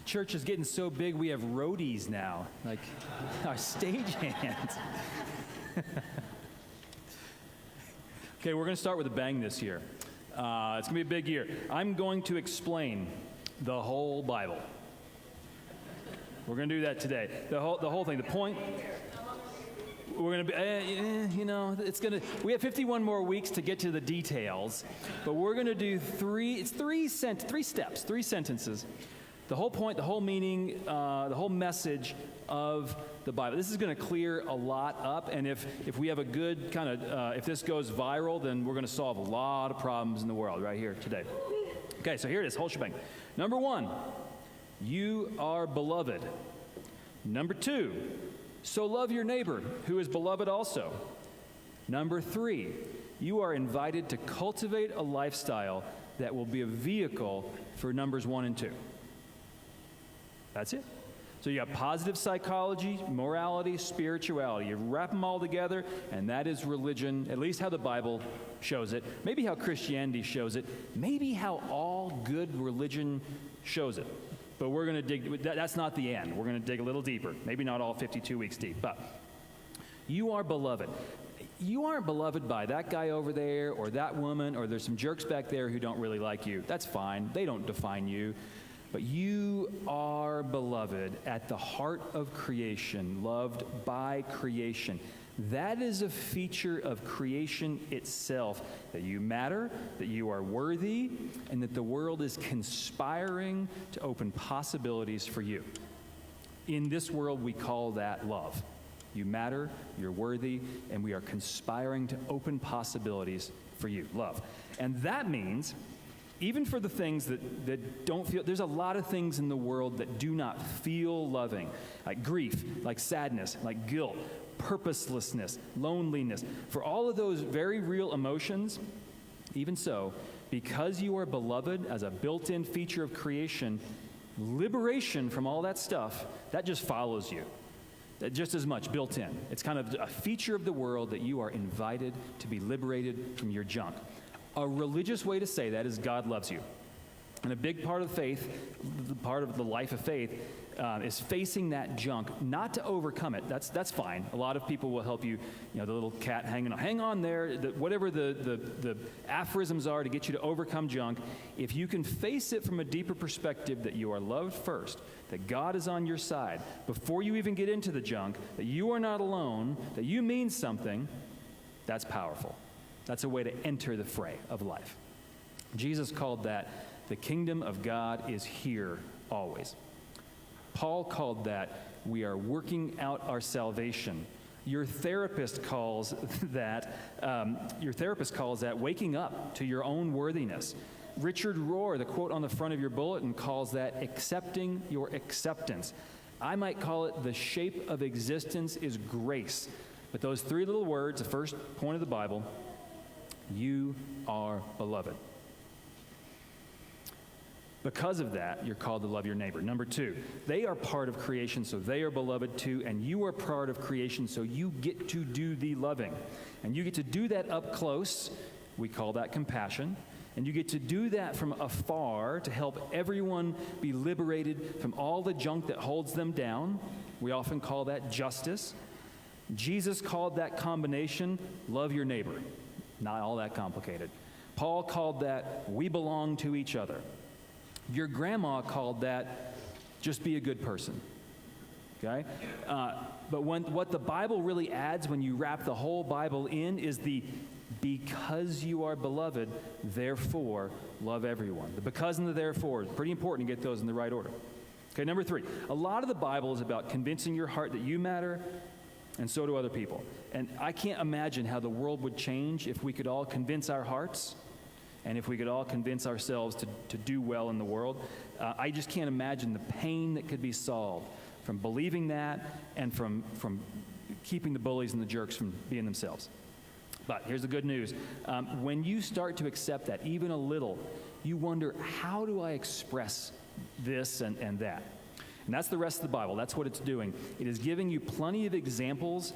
church is getting so big we have roadies now, like our stagehands. Okay, we're going to start with a bang this year. It's going to be a big year. I'm going to explain the whole Bible. We're going to do that today. The whole thing. The point. We're going to be, it's going to. We have 51 more weeks to get to the details, but we're going to do three steps, three sentences. The whole point, the whole meaning, the whole message of the Bible. This is going to clear a lot up, and if we have a good kind of, if this goes viral, then we're going to solve a lot of problems in the world right here today. Okay, so here it is, whole shebang. Number 1, you are beloved. Number 2, so love your neighbor, who is beloved also. Number 3, you are invited to cultivate a lifestyle that will be a vehicle for numbers 1 and 2. That's it. So you got positive psychology, morality, spirituality. You wrap them all together, and that is religion, at least how the Bible shows it. Maybe how Christianity shows it. Maybe how all good religion shows it. But we're going to dig, that's not the end. We're going to dig a little deeper. Maybe not all 52 weeks deep, but you are beloved. You aren't beloved by that guy over there or that woman, or there's some jerks back there who don't really like you. That's fine. They don't define you. But you are beloved at the heart of creation, loved by creation. That is a feature of creation itself, that you matter, that you are worthy, and that the world is conspiring to open possibilities for you. In this world, we call that love. You matter, you're worthy, and we are conspiring to open possibilities for you. Love. And that means, even for the things that don't feel, there's a lot of things in the world that do not feel loving, like grief, like sadness, like guilt, purposelessness, loneliness. For all of those very real emotions, even so, because you are beloved as a built-in feature of creation, liberation from all that stuff, that just follows you. That just as much built in. It's kind of a feature of the world that you are invited to be liberated from your junk. A religious way to say that is God loves you. And a big part of faith, part of the life of faith, is facing that junk, not to overcome it. That's fine. A lot of people will help you, the little cat hang on there, whatever the aphorisms are to get you to overcome junk. If you can face it from a deeper perspective that you are loved first, that God is on your side, before you even get into the junk, that you are not alone, that you mean something, that's powerful. That's a way to enter the fray of life. Jesus called that the kingdom of God is here always. Paul called that we are working out our salvation. Your therapist calls that waking up to your own worthiness. Richard Rohr, the quote on the front of your bulletin, calls that accepting your acceptance. I might call it the shape of existence is grace. But those three little words, the first point of the Bible, you are beloved. Because of that, you're called to love your neighbor. Number 2, they are part of creation, so they are beloved too, and you are part of creation, so you get to do the loving. And you get to do that up close. We call that compassion. And you get to do that from afar to help everyone be liberated from all the junk that holds them down. We often call that justice. Jesus called that combination, love your neighbor. Not all that complicated. Paul called that, we belong to each other. Your grandma called that, just be a good person. Okay? But what the Bible really adds when you wrap the whole Bible in is the because you are beloved, therefore love everyone. The because and the therefore is pretty important to get those in the right order. Okay, number 3. A lot of the Bible is about convincing your heart that you matter, and so do other people. And I can't imagine how the world would change if we could all convince our hearts and if we could all convince ourselves to do well in the world. I just can't imagine the pain that could be solved from believing that and from keeping the bullies and the jerks from being themselves. But here's the good news. When you start to accept that, even a little, you wonder, how do I express this and that? And that's the rest of the Bible. That's what it's doing. It is giving you plenty of examples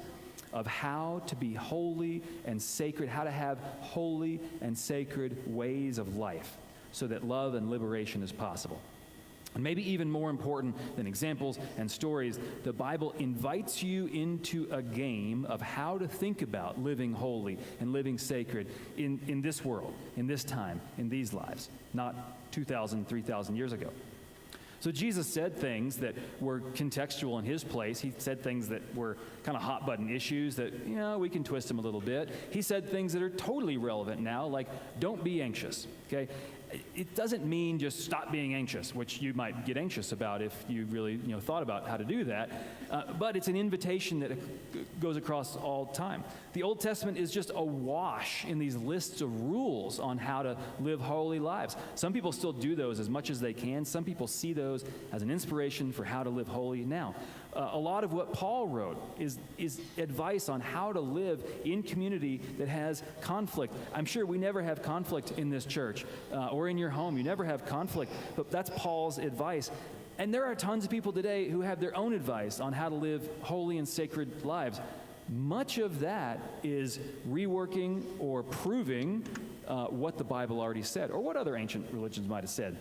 of how to be holy and sacred, how to have holy and sacred ways of life so that love and liberation is possible. And maybe even more important than examples and stories, the Bible invites you into a game of how to think about living holy and living sacred in this world, in this time, in these lives, not 2,000, 3,000 years ago. So Jesus said things that were contextual in his place. He said things that were kind of hot-button issues that, we can twist them a little bit. He said things that are totally relevant now, like don't be anxious, okay? It doesn't mean just stop being anxious, which you might get anxious about if you really thought about how to do that. But it's an invitation that goes across all time. The Old Testament is just awash in these lists of rules on how to live holy lives. Some people still do those as much as they can. Some people see those as an inspiration for how to live holy now. A lot of what Paul wrote is advice on how to live in community that has conflict. I'm sure we never have conflict in this church or in your home. You never have conflict, but that's Paul's advice. And there are tons of people today who have their own advice on how to live holy and sacred lives. Much of that is reworking or proving what the Bible already said or what other ancient religions might have said.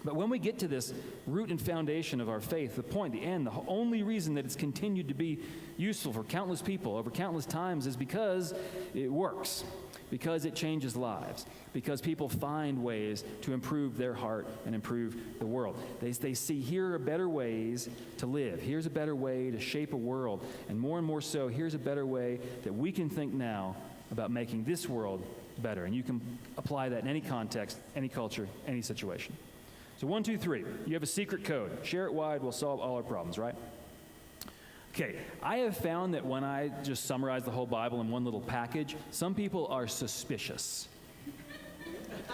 But when we get to this root and foundation of our faith, the point, the end, the only reason that it's continued to be useful for countless people over countless times is because it works, because it changes lives, because people find ways to improve their heart and improve the world. They see here are better ways to live. Here's a better way to shape a world. And more so, here's a better way that we can think now about making this world better. And you can apply that in any context, any culture, any situation. So 1, 2, 3, you have a secret code. Share it wide, we'll solve all our problems, right? Okay, I have found that when I just summarize the whole Bible in one little package, some people are suspicious. In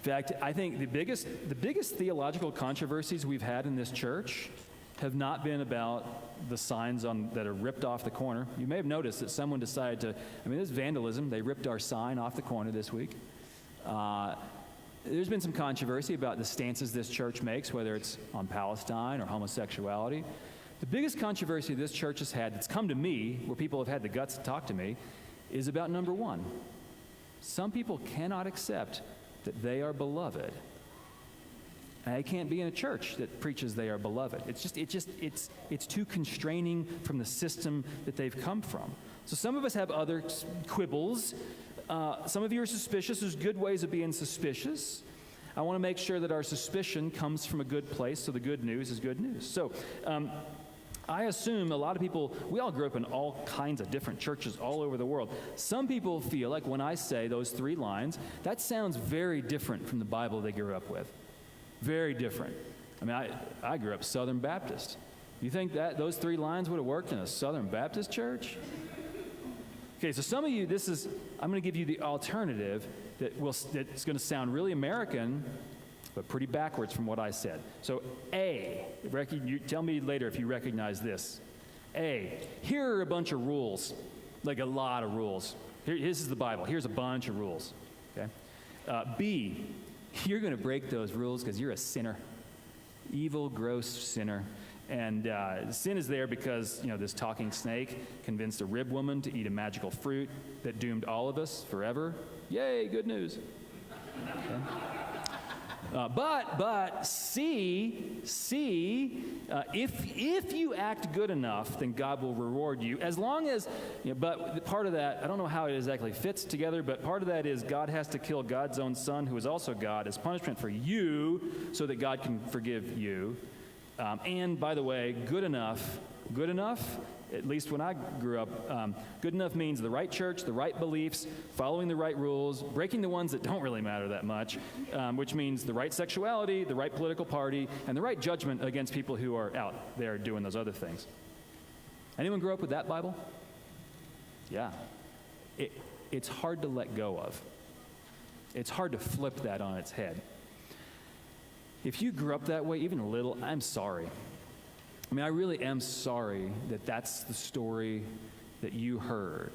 fact, I think the biggest theological controversies we've had in this church have not been about the signs that are ripped off the corner. You may have noticed that someone decided to, this is vandalism. They ripped our sign off the corner this week. There's been some controversy about the stances this church makes, whether it's on Palestine or homosexuality. The biggest controversy this church has had that's come to me, where people have had the guts to talk to me, is about number 1. Some people cannot accept that they are beloved. And they can't be in a church that preaches they are beloved. It's too constraining from the system that they've come from. So some of us have other quibbles. Some of you are suspicious. There's good ways of being suspicious. I want to make sure that our suspicion comes from a good place, so the good news is good news. So I assume a lot of people, we all grew up in all kinds of different churches all over the world. Some people feel like when I say those 3 lines, that sounds very different from the Bible they grew up with. Very different. I grew up Southern Baptist. You think that those 3 lines would have worked in a Southern Baptist church? Okay, so some of you, I'm going to give you the alternative that's going to sound really American, but pretty backwards from what I said. So tell me later if you recognize this. A, here are a bunch of rules, like a lot of rules. This is the Bible. Here's a bunch of rules. Okay. B, you're going to break those rules because you're a sinner, evil, gross sinner. And sin is there because, this talking snake convinced a rib woman to eat a magical fruit that doomed all of us forever. Yay, good news. Okay. But C, if you act good enough, then God will reward you. As long as, but part of that, I don't know how it exactly fits together, but part of that is God has to kill God's own son, who is also God, as punishment for you, so that God can forgive you. And by the way, good enough, at least when I grew up, good enough means the right church, the right beliefs, following the right rules, breaking the ones that don't really matter that much, which means the right sexuality, the right political party, and the right judgment against people who are out there doing those other things. Anyone grow up with that Bible? Yeah. It's hard to let go of. It's hard to flip that on its head. If you grew up that way, even a little, I'm sorry. I really am sorry that that's the story that you heard.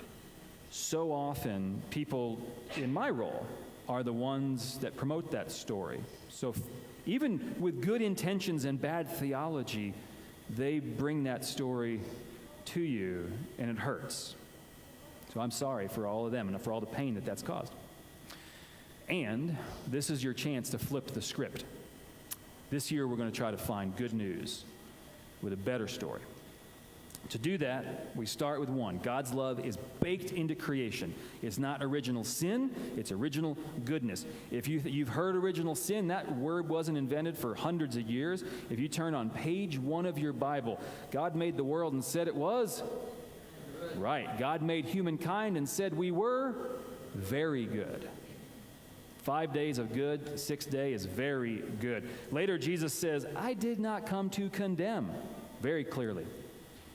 So often, people in my role are the ones that promote that story. So even with good intentions and bad theology, they bring that story to you, and it hurts. So I'm sorry for all of them and for all the pain that that's caused. And this is your chance to flip the script. This year, we're going to try to find good news with a better story. To do that, we start with one. God's love is baked into creation. It's not original sin, it's original goodness. If you've heard original sin, that word wasn't invented for hundreds of years. If you turn on page 1 of your Bible, God made the world and said it was right. God made humankind and said we were very good. 5 days of good, 6th day is very good. Later, Jesus says, I did not come to condemn, very clearly,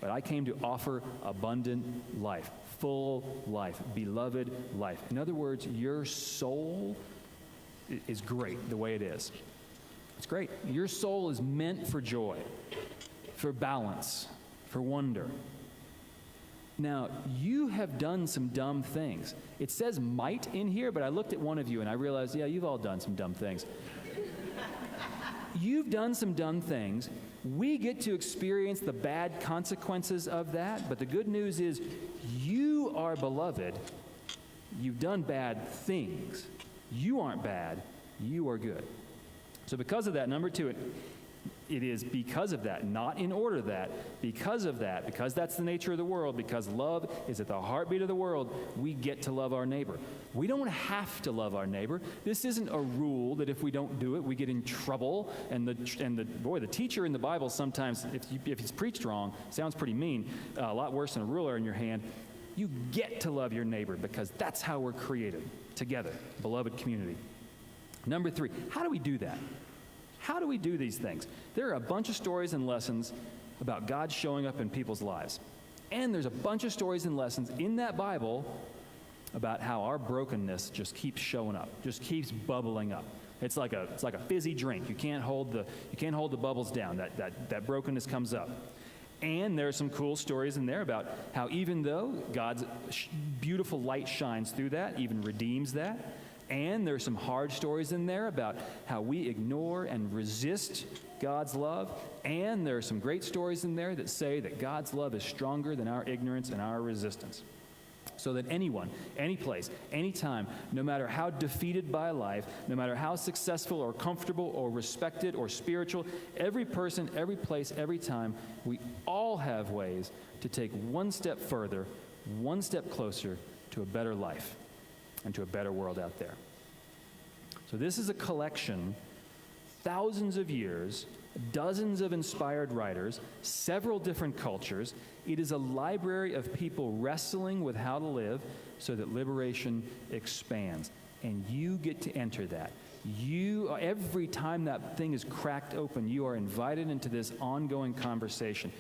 but I came to offer abundant life, full life, beloved life. In other words, your soul is great the way it is. It's great. Your soul is meant for joy, for balance, for wonder. Now, you have done some dumb things. It says might in here, but I looked at one of you and I realized, yeah, you've all done some dumb things. You've done some dumb things. We get to experience the bad consequences of that, but the good news is you are beloved. You've done bad things. You aren't bad. You are good. So because of that, number 2, it is because of that, not in order that, because of that, because that's the nature of the world, because love is at the heartbeat of the world, we get to love our neighbor. We don't have to love our neighbor. This isn't a rule that if we don't do it, we get in trouble. And the teacher in the Bible sometimes, if he's preached wrong, sounds pretty mean, a lot worse than a ruler in your hand. You get to love your neighbor because that's how we're created, together, beloved community. Number 3, how do we do that? How do we do these things? There are a bunch of stories and lessons about God showing up in people's lives. And there's a bunch of stories and lessons in that Bible about how our brokenness just keeps showing up, just keeps bubbling up. It's like a fizzy drink. You can't hold the bubbles down. That brokenness comes up. And there are some cool stories in there about how even though God's beautiful light shines through that, even redeems that, and there are some hard stories in there about how we ignore and resist God's love. And there are some great stories in there that say that God's love is stronger than our ignorance and our resistance. So that anyone, any place, anytime, no matter how defeated by life, no matter how successful or comfortable or respected or spiritual, every person, every place, every time, we all have ways to take one step further, one step closer to a better life and to a better world out there. So this is a collection, thousands of years, dozens of inspired writers, several different cultures. It is a library of people wrestling with how to live so that liberation expands. And you get to enter that. Every time that thing is cracked open, you are invited into this ongoing conversation.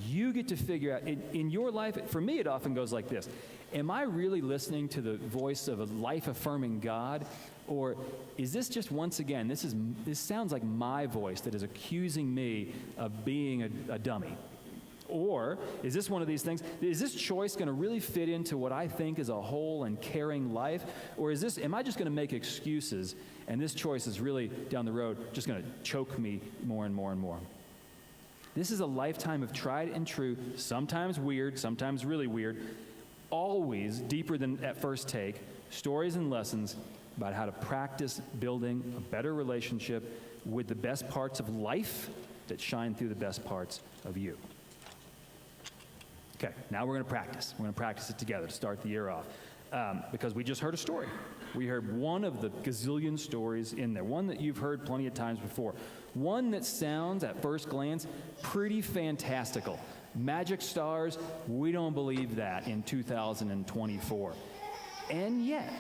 You get to figure out, in your life, for me it often goes like this. Am I really listening to the voice of a life-affirming God? Or is this just, once again, this sounds like my voice that is accusing me of being a dummy? Or is this one of these things, is this choice going to really fit into what I think is a whole and caring life? Or am I just going to make excuses, and this choice is really, down the road, just going to choke me more and more and more? This is a lifetime of tried and true, sometimes weird, sometimes really weird, always deeper than at first take, stories and lessons about how to practice building a better relationship with the best parts of life that shine through the best parts of you. Okay, now we're going to practice. We're going to practice it together to start the year off. Because we just heard a story. We heard one of the gazillion stories in there, one that you've heard plenty of times before. One that sounds, at first glance, pretty fantastical. Magic stars, we don't believe that in 2024. And yet,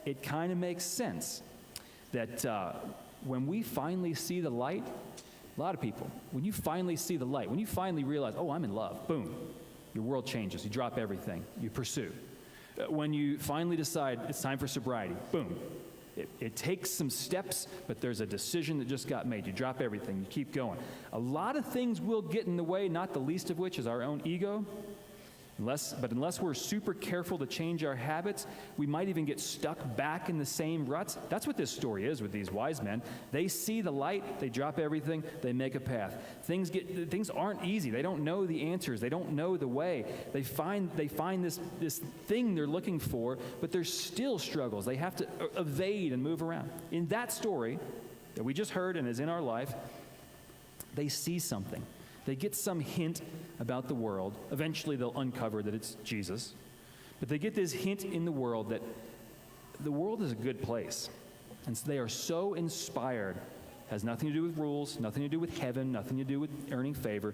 it kind of makes sense that when we finally see the light, a lot of people, when you finally see the light, when you finally realize, oh, I'm in love, boom, your world changes. You drop everything. You pursue. When you finally decide it's time for sobriety, boom. It takes some steps, but there's a decision that just got made. You drop everything. You keep going. A lot of things will get in the way, not the least of which is our own ego. Unless we're super careful to change our habits, we might even get stuck back in the same ruts. That's what this story is with these wise men. They see the light, they drop everything, they make a path. Things aren't easy. They don't know the answers. They don't know the way. They find this thing they're looking for, but there's still struggles. They have to evade and move around. In that story that we just heard and is in our life, They see something. They get some hint about the world. Eventually they'll uncover that it's Jesus. But they get this hint in the world that the world is a good place. And so they are so inspired. Has nothing to do with rules, nothing to do with heaven, nothing to do with earning favor.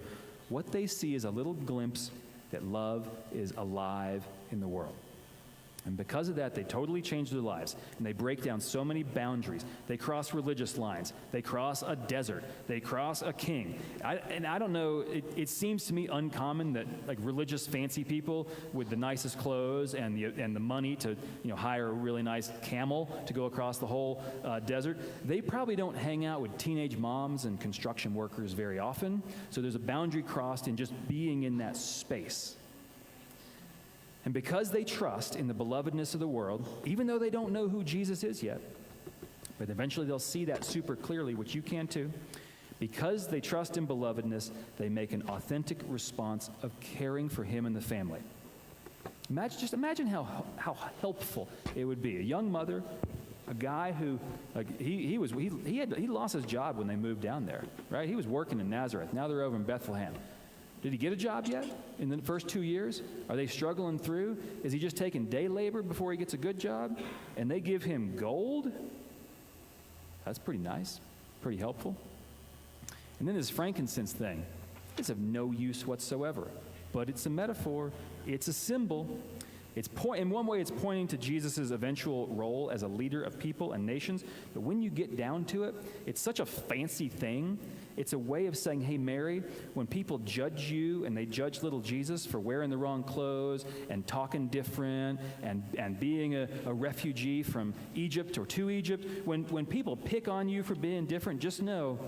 What they see is a little glimpse that love is alive in the world. And because of that, they totally change their lives. And they break down so many boundaries. They cross religious lines. They cross a desert. They cross a king. I don't know, it seems to me uncommon that like religious fancy people with the nicest clothes and the money to hire a really nice camel to go across the whole desert, they probably don't hang out with teenage moms and construction workers very often. So there's a boundary crossed in just being in that space. And because they trust in the belovedness of the world, even though they don't know who Jesus is yet, but eventually they'll see that super clearly, which you can too, because they trust in belovedness, they make an authentic response of caring for him and the family. Imagine how helpful it would be. A young mother, a guy who, he lost his job when they moved down there, right? He was working in Nazareth. Now they're over in Bethlehem. Did he get a job yet in the first 2 years? Are they struggling through? Is he just taking day labor before he gets a good job? And they give him gold? That's pretty nice, pretty helpful. And then this frankincense thing. It's of no use whatsoever, but it's a metaphor. It's a symbol. In one way, it's pointing to Jesus' eventual role as a leader of people and nations. But when you get down to it, it's such a fancy thing. It's a way of saying, hey, Mary, when people judge you and they judge little Jesus for wearing the wrong clothes and talking different and being a refugee from Egypt or to Egypt, when people pick on you for being different, just know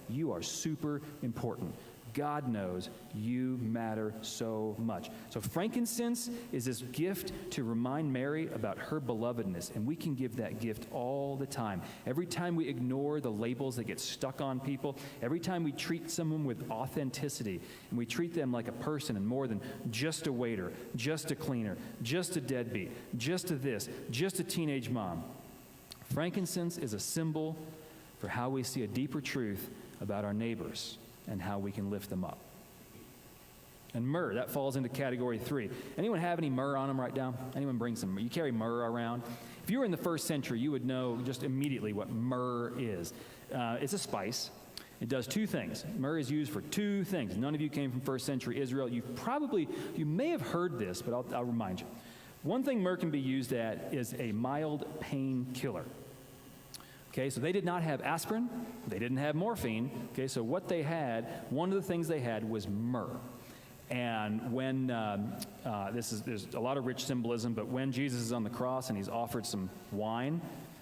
you are super important. God knows you matter so much. So frankincense is this gift to remind Mary about her belovedness, and we can give that gift all the time. Every time we ignore the labels that get stuck on people, every time we treat someone with authenticity, and we treat them like a person and more than just a waiter, just a cleaner, just a deadbeat, just a this, just a teenage mom. Frankincense is a symbol for how we see a deeper truth about our neighbors and how we can lift them up. And myrrh, that falls into category 3. Anyone have any myrrh on them right now? Anyone bring some? You carry myrrh around? If you were in the first century, you would know just immediately what myrrh is. It's a spice. It does 2 things. Myrrh is used for 2 things. None of you came from first century Israel. You may have heard this, but I'll remind you. One thing myrrh can be used at is a mild pain killer. Okay, so they did not have aspirin. They didn't have morphine. Okay, so what they had, one of the things they had was myrrh. And when, there's a lot of rich symbolism, but when Jesus is on the cross and he's offered some wine,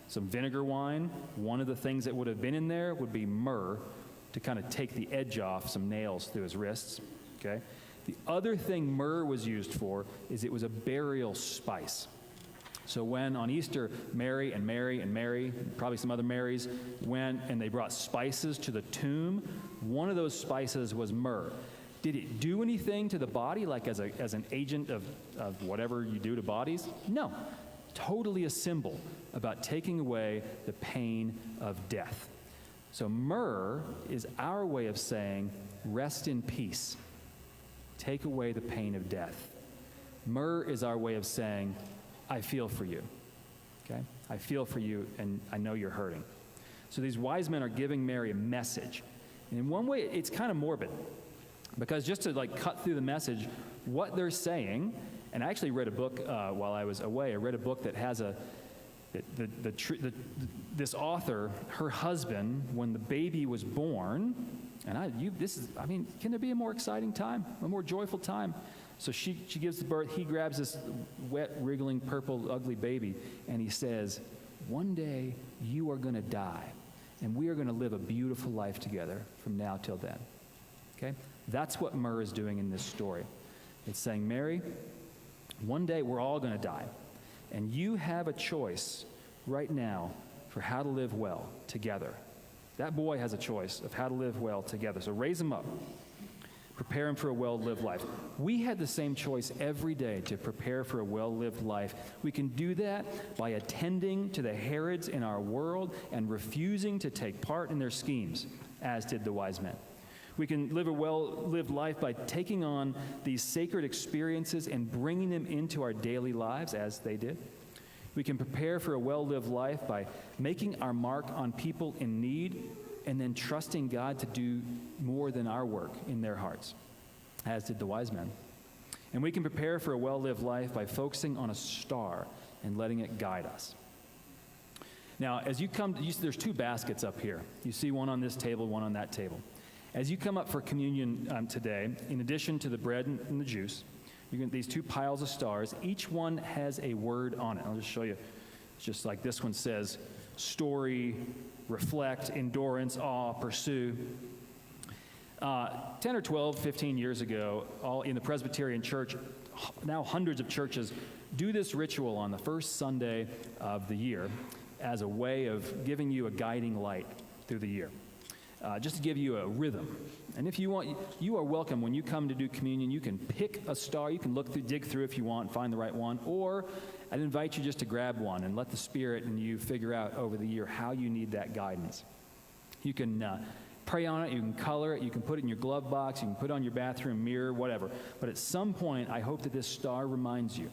some vinegar wine, one of the things that would have been in there would be myrrh to kind of take the edge off some nails through his wrists. Okay, the other thing myrrh was used for is it was a burial spice. So when on Easter, Mary, probably some other Marys, went and they brought spices to the tomb, one of those spices was myrrh. Did it do anything to the body, like as an agent of whatever you do to bodies? No. Totally a symbol about taking away the pain of death. So myrrh is our way of saying, rest in peace. Take away the pain of death. Myrrh is our way of saying, I feel for you, okay? I feel for you, and I know you're hurting. So these wise men are giving Mary a message. And in one way, it's kind of morbid, because just to cut through the message, what they're saying, and I actually read a book while I was away. I read a book that has this author, her husband, when the baby was born, and can there be a more exciting time, a more joyful time? So she gives the birth. He grabs this wet, wriggling, purple, ugly baby, and he says, one day you are going to die, and we are going to live a beautiful life together from now till then. Okay? That's what myrrh is doing in this story. It's saying, Mary, one day we're all going to die, and you have a choice right now for how to live well together. That boy has a choice of how to live well together. So raise him up. Prepare him for a well-lived life. We had the same choice every day to prepare for a well-lived life. We can do that by attending to the Herods in our world and refusing to take part in their schemes, as did the wise men. We can live a well-lived life by taking on these sacred experiences and bringing them into our daily lives as they did. We can prepare for a well-lived life by making our mark on people in need and then trusting God to do more than our work in their hearts, as did the wise men. And we can prepare for a well-lived life by focusing on a star and letting it guide us. Now, as you come, there's two baskets up here. You see one on this table, one on that table. As you come up for communion today, in addition to the bread and the juice, you get these two piles of stars. Each one has a word on it. I'll just show you. It's just like this one says, story, reflect, endurance, awe, pursue. 10 or 12, 15 years ago, all in the Presbyterian church, now hundreds of churches do this ritual on the first Sunday of the year as a way of giving you a guiding light through the year, just to give you a rhythm. And if you want, you are welcome when you come to do communion. You can pick a star. You can look through, dig through if you want, and find the right one. Or I'd invite you just to grab one and let the Spirit and you figure out over the year how you need that guidance. You can pray on it. You can color it. You can put it in your glove box. You can put it on your bathroom mirror, whatever. But at some point, I hope that this star reminds you,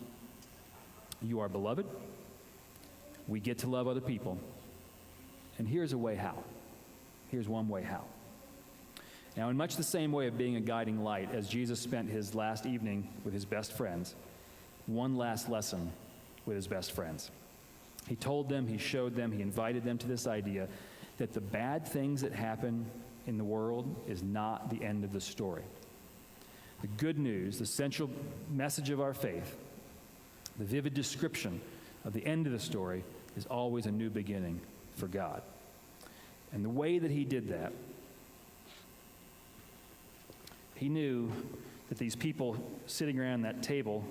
you are beloved. We get to love other people. And here's a way how. Here's one way how. Now, in much the same way of being a guiding light, as Jesus spent his last evening with his best friends, one last lesson with his best friends. He told them, he showed them, he invited them to this idea that the bad things that happen in the world is not the end of the story. The good news, the central message of our faith, the vivid description of the end of the story is always a new beginning for God. And the way that he did that, he knew that these people sitting around that table,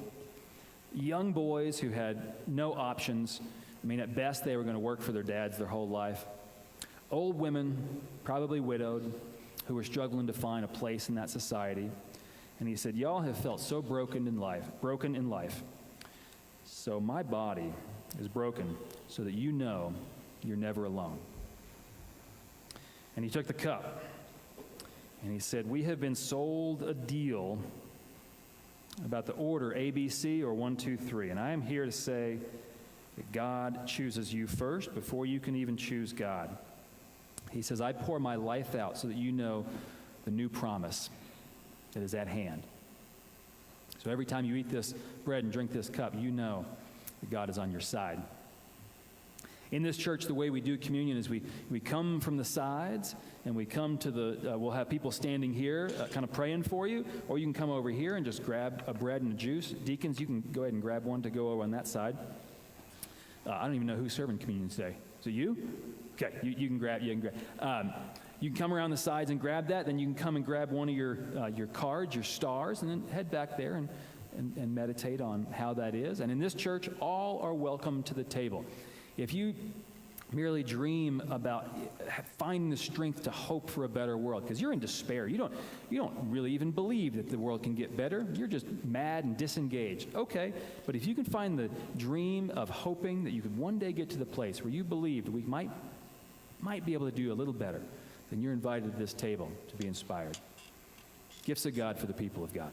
young boys who had no options, I mean, at best they were going to work for their dads their whole life, old women, probably widowed, who were struggling to find a place in that society. And he said, y'all have felt so broken in life. So my body is broken so that you know you're never alone. And he took the cup and he said, we have been sold a deal about the order ABC or 1, 2, 3. And I am here to say that God chooses you first before you can even choose God. He says, I pour my life out so that you know the new promise that is at hand. So every time you eat this bread and drink this cup, you know that God is on your side. In this church, the way we do communion is we come from the sides and we come to the, we'll have people standing here kind of praying for you, or you can come over here and just grab a bread and a juice. Deacons, you can go ahead and grab one to go over on that side. I don't even know who's serving communion today. Is it you? Okay, you can grab. You can come around the sides and grab that. Then you can come and grab one of your cards, your stars, and then head back there and meditate on how that is. And in this church, all are welcome to the table. If you merely dream about finding the strength to hope for a better world, because you're in despair, you don't really even believe that the world can get better. You're just mad and disengaged. Okay, but if you can find the dream of hoping that you could one day get to the place where you believe that we might be able to do a little better, then you're invited to this table to be inspired. Gifts of God for the people of God.